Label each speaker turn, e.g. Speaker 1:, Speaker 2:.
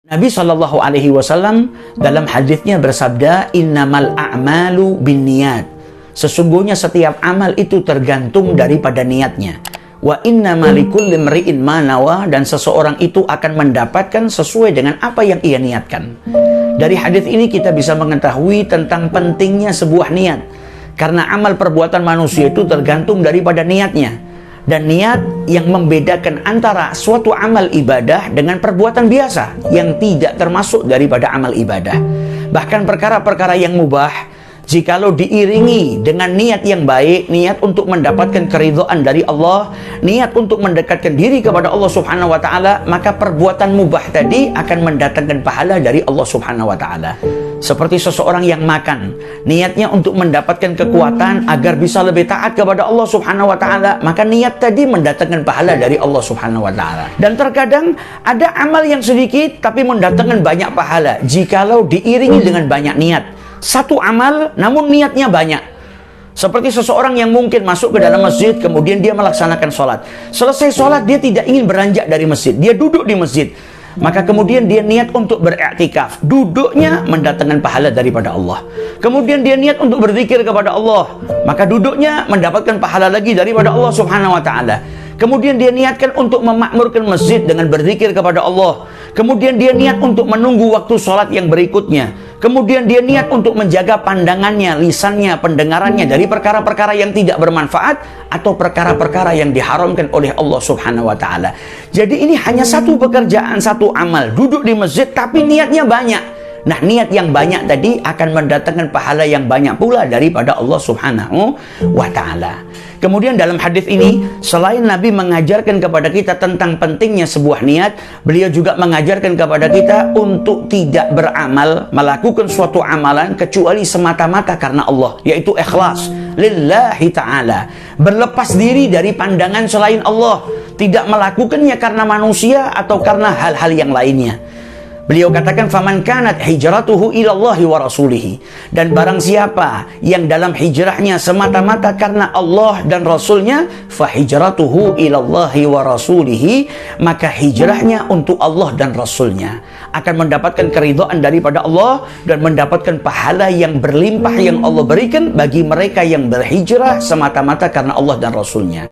Speaker 1: Nabi Shallallahu Alaihi Wasallam dalam hadisnya bersabda, innamal a'malu binniyat. Sesungguhnya setiap amal itu tergantung daripada niatnya. Wa innamal likulli imri'in ma nawa, dan seseorang itu akan mendapatkan sesuai dengan apa yang ia niatkan. Dari hadis ini kita bisa mengetahui tentang pentingnya sebuah niat, karena amal perbuatan manusia itu tergantung daripada niatnya. Dan niat yang membedakan antara suatu amal ibadah dengan perbuatan biasa yang tidak termasuk daripada amal ibadah. Bahkan perkara-perkara yang mubah, jikalau diiringi dengan niat yang baik, niat untuk mendapatkan keridhaan dari Allah, niat untuk mendekatkan diri kepada Allah Subhanahu wa Ta'ala, maka perbuatan mubah tadi akan mendatangkan pahala dari Allah Subhanahu wa Ta'ala. Seperti seseorang yang makan, niatnya untuk mendapatkan kekuatan agar bisa lebih taat kepada Allah Subhanahu wa Ta'ala, maka niat tadi mendatangkan pahala dari Allah Subhanahu wa Ta'ala. Dan terkadang ada amal yang sedikit tapi mendatangkan banyak pahala jikalau diiringi dengan banyak niat. Satu amal namun niatnya banyak. Seperti seseorang yang mungkin masuk ke dalam masjid, kemudian dia melaksanakan sholat. Selesai sholat dia tidak ingin beranjak dari masjid, dia duduk di masjid. Maka kemudian dia niat untuk beriktikaf. Duduknya mendatangkan pahala daripada Allah. Kemudian dia niat untuk berzikir kepada Allah, maka duduknya mendapatkan pahala lagi daripada Allah Subhanahu wa Ta'ala. Kemudian dia niatkan untuk memakmurkan masjid dengan berzikir kepada Allah. Kemudian dia niat untuk menunggu waktu sholat yang berikutnya. Kemudian dia niat untuk menjaga pandangannya, lisannya, pendengarannya dari perkara-perkara yang tidak bermanfaat atau perkara-perkara yang diharamkan oleh Allah Subhanahu wa Ta'ala. Jadi ini hanya satu pekerjaan, satu amal, duduk di masjid tapi niatnya banyak. Nah, niat yang banyak tadi akan mendatangkan pahala yang banyak pula daripada Allah Subhanahu wa Ta'ala. Kemudian dalam hadis ini, selain Nabi mengajarkan kepada kita tentang pentingnya sebuah niat, beliau juga mengajarkan kepada kita untuk tidak beramal, melakukan suatu amalan kecuali semata-mata karena Allah, yaitu ikhlas lillahi ta'ala, berlepas diri dari pandangan selain Allah, tidak melakukannya karena manusia atau karena hal-hal yang lainnya. Beliau katakan, faman kanat hijratuhu ilallahi wa rasulihi, dan barang siapa yang dalam hijrahnya semata-mata karena Allah dan Rasulnya, fa hijratuhu ilallahi wa rasulihi, maka hijrahnya untuk Allah dan Rasulnya akan mendapatkan keridhaan daripada Allah dan mendapatkan pahala yang berlimpah yang Allah berikan bagi mereka yang berhijrah semata-mata karena Allah dan Rasulnya.